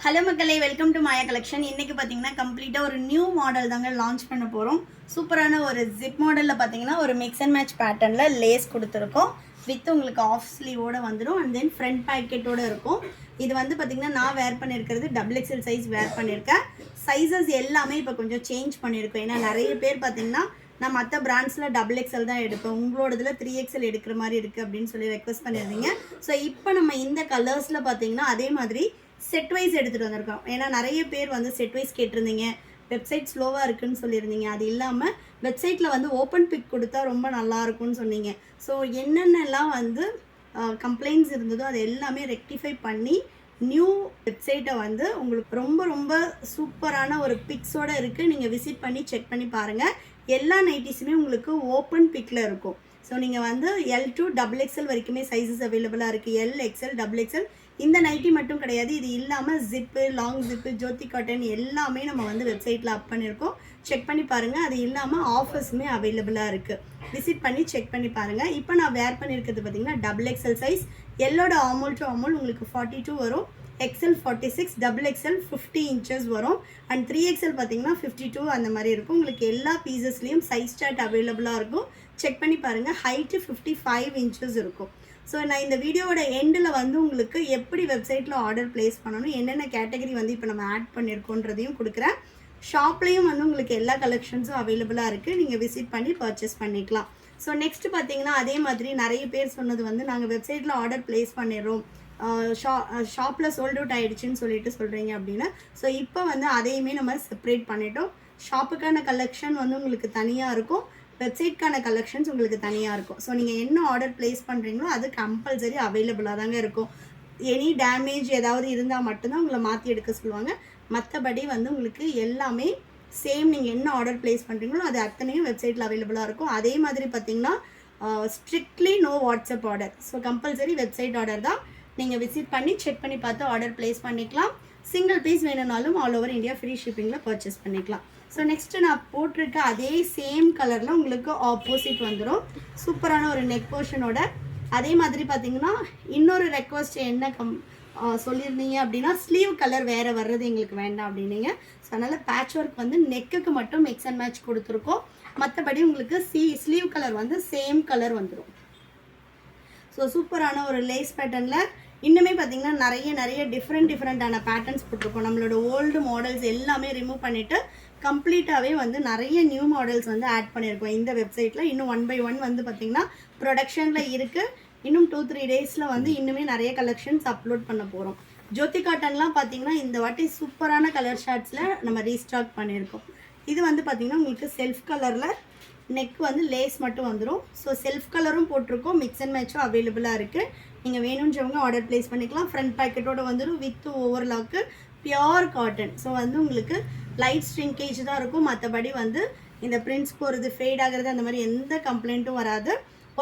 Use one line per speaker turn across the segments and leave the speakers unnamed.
Hello மக்களே, welcome to Maya collection. இன்றைக்கி பார்த்தீங்கன்னா கம்ப்ளீட்டாக ஒரு நியூ மாடல் தாங்க லான்ச் பண்ண போகிறோம். சூப்பரான ஒரு ஜிப் மாடலில் பார்த்தீங்கன்னா ஒரு மிக்ஸ் அண்ட் மேட்ச் பேட்டர்னில் லேஸ் கொடுத்துருக்கோம். வித் உங்களுக்கு ஆஃப் ஸ்லீவோடு வந்துடும். அண்ட் தென் ஃப்ரண்ட் பேக்கெட்டோடு இருக்கும். இது வந்து பார்த்திங்கன்னா நான் வேர் பண்ணியிருக்கிறது XXL சைஸ் வேர் பண்ணியிருக்கேன். சைஸஸ் எல்லாமே இப்போ கொஞ்சம் சேஞ்ச் பண்ணியிருக்கோம். ஏன்னா நிறைய பேர் பார்த்திங்கன்னா நான் மற்ற பிராண்ட்ஸில் XXL தான் எடுப்பேன், உங்களோடதில் 3XL எடுக்கிற மாதிரி இருக்குது அப்படின்னு சொல்லி ரெக்வஸ்ட் பண்ணியிருந்தீங்க. ஸோ இப்போ நம்ம இந்த கலர்ஸில் பார்த்திங்கன்னா அதே மாதிரி செட் வைஸ் எடுத்துகிட்டு வந்திருக்கோம். ஏன்னா நிறைய பேர் வந்து செட் வைஸ் கேட்டிருந்தீங்க, வெப்சைட் ஸ்லோவாக இருக்குதுன்னு சொல்லியிருந்தீங்க. அது இல்லாமல் வெப்சைட்டில் வந்து ஓப்பன் பிக் கொடுத்தா ரொம்ப நல்லாயிருக்கும்னு சொன்னீங்க. ஸோ என்னென்னலாம் வந்து கம்ப்ளைண்ட்ஸ் இருந்ததோ அது எல்லாமே ரெக்டிஃபை பண்ணி நியூ வெப்சைட்டை வந்து உங்களுக்கு ரொம்ப ரொம்ப சூப்பரான ஒரு பிக்ஸோடு இருக்குது. நீங்கள் விசிட் பண்ணி செக் பண்ணி பாருங்கள். எல்லா நைட்டிஸுமே உங்களுக்கு ஓப்பன் பிக்கில் இருக்கும். ஸோ நீங்கள் வந்து L to XXL வரைக்குமே சைஸஸ் அவைலபிளாக இருக்குது. L, XL, XXL. இந்த நைட்டி மட்டும் கிடையாது, இது இல்லாமல் ஜிப்பு, லாங் ஜிப்பு, ஜோதி காட்டன் எல்லாமே நம்ம வந்து வெப்சைட்டில் அப் பண்ணியிருக்கோம். செக் பண்ணி பாருங்கள். அது இல்லாமல் ஆஃபர்ஸுமே அவைலபிளாக இருக்குது. விசிட் பண்ணி செக் பண்ணி பாருங்கள். இப்போ நான் வேர் பண்ணியிருக்கிறது பார்த்திங்கன்னா XXL சைஸ். எல்லோட ஆமோல் டு ஆமோல் உங்களுக்கு 42 வரும், XL 46, XXL 50 inches வரும். அண்ட் 3XL பார்த்தீங்கன்னா 52 அந்த மாதிரி இருக்கும். உங்களுக்கு எல்லா பீசஸ்லேயும் சைஸ் சார்ட் அவைலபிளாக இருக்கும். செக் பண்ணி பாருங்கள். ஹைட்டு 55 inches இருக்கும். ஸோ நான் இந்த வீடியோவோட எண்டில் வந்து உங்களுக்கு எப்படி வெப்சைட்டில் ஆர்டர் ப்ளேஸ் பண்ணணும், என்னென்ன கேட்டகரி வந்து இப்போ நம்ம ஆட் பண்ணியிருக்கோன்றதையும் கொடுக்குறேன். ஷாப்லேயும் வந்து உங்களுக்கு எல்லா கலெக்ஷன்ஸும் அவைலபிளாக இருக்குது. நீங்கள் விசிட் பண்ணி பர்ச்சேஸ் பண்ணிக்கலாம். ஸோ நெக்ஸ்ட்டு பார்த்தீங்கன்னா அதே மாதிரி நிறைய பேர் சொன்னது வந்து நாங்கள் வெப்சைட்டில் ஆர்டர் ப்ளேஸ் பண்ணிடுறோம், ஷாப்பில் சோல்ட் அவுட் ஆகிடுச்சின்னு சொல்லிட்டு சொல்கிறீங்க அப்படின்னா. ஸோ இப்போ வந்து அதையுமே நம்ம செப்பரேட் பண்ணிட்டோம். ஷாப்புக்கான கலெக்ஷன் வந்து உங்களுக்கு தனியாக இருக்கும், வெப்சைட்கான கலெக்ஷன்ஸ் உங்களுக்கு தனியாக இருக்கும். ஸோ நீங்கள் என்ன ஆர்டர் ப்ளேஸ் பண்ணுறீங்களோ அது கம்பல்சரி அவைலபிளாக தாங்க இருக்கும். எனி டேமேஜ் ஏதாவது இருந்தால் மட்டும்தான் உங்களை மாற்றி எடுக்க சொல்லுவாங்க. மற்றபடி வந்து உங்களுக்கு எல்லாமே சேம். நீங்கள் என்ன ஆர்டர் ப்ளேஸ் பண்ணுறீங்களோ அது அத்தனையும் வெப்சைட்டில் அவைலபிளாக இருக்கும். அதே மாதிரி பார்த்திங்கன்னா strictly no WhatsApp order. So compulsory website order தான். நீங்கள் விசிட் பண்ணி செக் பண்ணி பார்த்து ஆர்டர் ப்ளேஸ் பண்ணிக்கலாம். சிங்கிள் பீஸ் வேணும்னாலும் ஆல் ஓவர் இந்தியா ஃப்ரீ ஷிப்பிங்கில் பர்ச்சேஸ் பண்ணிக்கலாம். ஸோ நெக்ஸ்ட்டு நான் போட்டிருக்க அதே சேம் கலரில் உங்களுக்கு ஆப்போசிட் வந்துடும். சூப்பரான ஒரு நெக் போர்ஷனோட. அதே மாதிரி பார்த்திங்கன்னா இன்னொரு ரெக்வஸ்ட் என்ன சொல்லியிருந்தீங்க அப்படின்னா ஸ்லீவ் கலர் வேறு வர்றது எங்களுக்கு வேண்டாம் அப்படின்னீங்க. ஸோ அதனால் பேட்ச் ஒர்க் வந்து நெக்குக்கு மட்டும் மிக்ஸ் அண்ட் மேட்ச் கொடுத்துருக்கோம். மற்றபடி உங்களுக்கு ஸ்லீவ் கலர் வந்து சேம் கலர் வந்துடும். ஸோ சூப்பரான ஒரு லேஸ் பேட்டர்னில் இன்னுமே பார்த்திங்கன்னா நிறைய டிஃப்ரெண்ட்டான பேட்டர்ன்ஸ் போட்டிருக்கோம். நம்மளோட ஓல்டு மாடல்ஸ் எல்லாமே ரிமூவ் பண்ணிவிட்டு கம்ப்ளீட்டாகவே வந்து நிறைய நியூ மாடல்ஸ் வந்து ஆட் பண்ணியிருக்கோம் இந்த வெப்சைட்டில். இன்னும் 1 by 1 வந்து பார்த்திங்கன்னா ப்ரொடக்ஷனில் இருக்குது. இன்னும் 2-3 டேஸில் வந்து இன்னுமே நிறைய கலெக்ஷன்ஸ் அப்லோட் பண்ண போகிறோம். ஜோதி காட்டன்லாம் பார்த்திங்கன்னா இந்த வாட்டி சூப்பரான கலர் ஷார்ட்ஸில் நம்ம ரீஸ்டாக் பண்ணியிருக்கோம். இது வந்து பார்த்திங்கன்னா உங்களுக்கு செல்ஃப் கலரில் நெக் வந்து லேஸ் மட்டும் வந்துடும். ஸோ செல்ஃப் கலரும் போட்டிருக்கோம், மிக்ஸ் அண்ட் மேட்சும் அவைலபிளாக இருக்குது. நீங்கள் வேணுன்றவங்க ஆர்டர் ப்ளேஸ் பண்ணிக்கலாம். ஃப்ரண்ட் பேக்கெட்டோடு வந்துடும் with overlock, pure cotton. So வந்து உங்களுக்கு லைட் ஸ்ட்ரிங்கேஜ் தான் இருக்கும். மற்றபடி வந்து இந்த பிரிண்ட்ஸ் போகிறது, ஃபேட் ஆகிறது அந்த மாதிரி எந்த கம்ப்ளைண்ட்டும் வராது.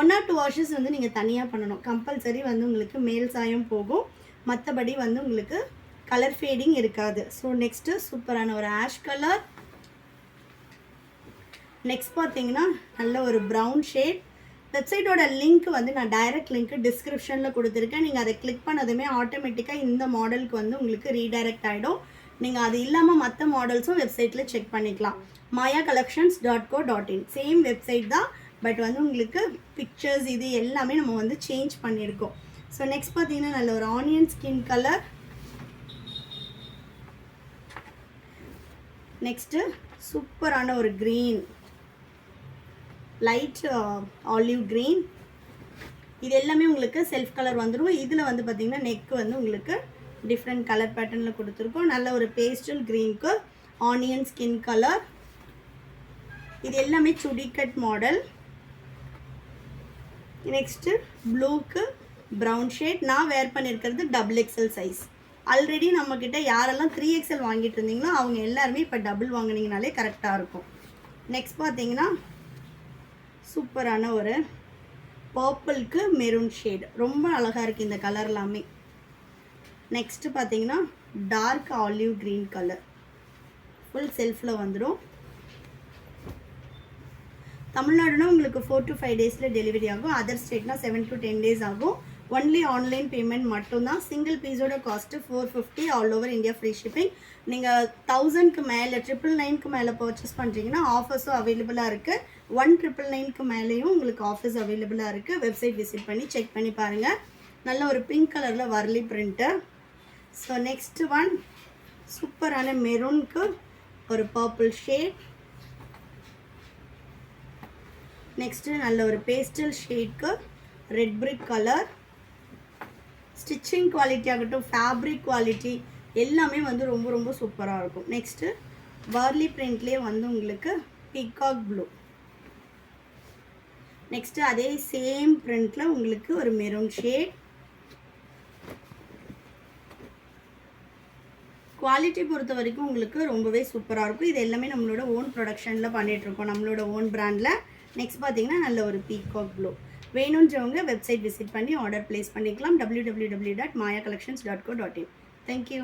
1 or 2 வாஷஸ் வந்து நீங்கள் தனியாக பண்ணணும். கம்பல்சரி வந்து உங்களுக்கு மேல் சாயம் போகும். மற்றபடி வந்து உங்களுக்கு கலர் ஃபேடிங் இருக்காது. ஸோ நெக்ஸ்ட்டு சூப்பரான ஒரு ஆஷ் கலர். நெக்ஸ்ட் பார்த்தீங்கன்னா நல்ல ஒரு ப்ரௌன் ஷேட். வெப்சைட்டோட லிங்க் வந்து நான் டைரக்ட் லிங்க் டிஸ்கிரிப்ஷனில் கொடுத்துருக்கேன். நீங்கள் அதை கிளிக் பண்ணதுமே ஆட்டோமேட்டிக்காக இந்த மாடலுக்கு வந்து உங்களுக்கு ரீடைரக்ட் ஆகிடும். நீங்கள் அது இல்லாமல் மற்ற மாடல்ஸும் வெப்சைட்டில் செக் பண்ணிக்கலாம். mayacollections.co.in சேம் வெப்சைட் தான், பட் வந்து உங்களுக்கு பிக்சர்ஸ் இது எல்லாமே நம்ம வந்து சேஞ்ச் பண்ணியிருக்கோம். ஸோ நெக்ஸ்ட் பார்த்தீங்கன்னா நல்ல ஒரு ஆனியன் ஸ்கின் கலர். நெக்ஸ்ட்டு சூப்பரான ஒரு க்ரீன், லைட் ஆலிவ் க்ரீன். இது எல்லாமே உங்களுக்கு செல்ஃப் கலர் வந்துடும். இதில் வந்து பார்த்திங்கன்னா நெக்கு வந்து உங்களுக்கு டிஃப்ரெண்ட் கலர் பேட்டர்னில் கொடுத்துருக்கோம். நல்ல ஒரு பேஸ்டல் க்ரீனுக்கு ஆனியன் ஸ்கின் கலர். இது எல்லாமே சுடி கட் மாடல். நெக்ஸ்ட்டு ப்ளூக்கு ப்ரௌன் ஷேட். நான் வேர் பண்ணியிருக்கிறது XXL சைஸ். ஆல்ரெடி நம்மக்கிட்ட யாரெல்லாம் 3XL வாங்கிட்டு இருந்தீங்களோ அவங்க எல்லாருமே இப்போ டபுள் வாங்கினீங்கனாலே கரெக்டாக இருக்கும். நெக்ஸ்ட் பார்த்தீங்கன்னா சூப்பரான ஒரு பர்பிளுக்கு மெரூன் ஷேட். ரொம்ப அழகாக இருக்குது இந்த கலர் எல்லாமே. நெக்ஸ்ட்டு பார்த்தீங்கன்னா dark olive green colour. Full செல்ஃபில் வந்துடும். தமிழ்நாடுனா உங்களுக்கு 4 to 5 டேஸில் டெலிவரி ஆகும். அதர் ஸ்டேட்னா 7 to 10 days ஆகும். ஒன்லி ஆன்லைன் பேமெண்ட் மட்டும்தான். சிங்கிள் பீஸோட cost 450, all over India free shipping. நீங்கள் 1000க்கு மேலே 999க்கு மேலே பர்ச்சேஸ் பண்ணுறீங்கன்னா ஆஃபர்ஸும் அவைலபிளாக இருக்குது. 1999க்கு மேலேயும் உங்களுக்கு ஆஃபர்ஸ் அவைலபிளாக இருக்குது. வெப்சைட் விசிட் பண்ணி செக் பண்ணி பாருங்கள். நல்ல ஒரு பிங்க் கலரில் வரலி பிரிண்ட்டு. ஸோ நெக்ஸ்ட் ஒன் சூப்பரான மெரூனுக்கு ஒரு பர்பிள் ஷேட். நெக்ஸ்ட்டு நல்ல ஒரு பேஸ்டல் ஷேட்க்கு red brick colour. Stitching quality ஆகட்டும், ஃபேப்ரிக் குவாலிட்டி எல்லாமே வந்து ரொம்ப ரொம்ப சூப்பராக இருக்கும். நெக்ஸ்ட்டு வார்லி பிரிண்ட்லேயே வந்து உங்களுக்கு பீகாக் ப்ளூ. நெக்ஸ்ட்டு அதே சேம் பிரிண்டில் உங்களுக்கு ஒரு மெரூன் ஷேட். குவாலிட்டி பொறுத்த வரைக்கும் உங்களுக்கு ரொம்பவே சூப்பராக இருக்கும். இது எல்லாமே நம்மளோட ஓன் ப்ரொடக்ஷனில் பண்ணிகிட்ருக்கோம், நம்மளோட ஓன் பிராண்டில். நெக்ஸ்ட் பார்த்தீங்கன்னா நல்ல ஒரு பீகாக் ப்ளூ. வேணுன்றவங்க வெப்சைட் விசிட் பண்ணி ஆர்டர் ப்ளேஸ் பண்ணிக்கலாம். www.mayacollections.co.in. தேங்க்யூ.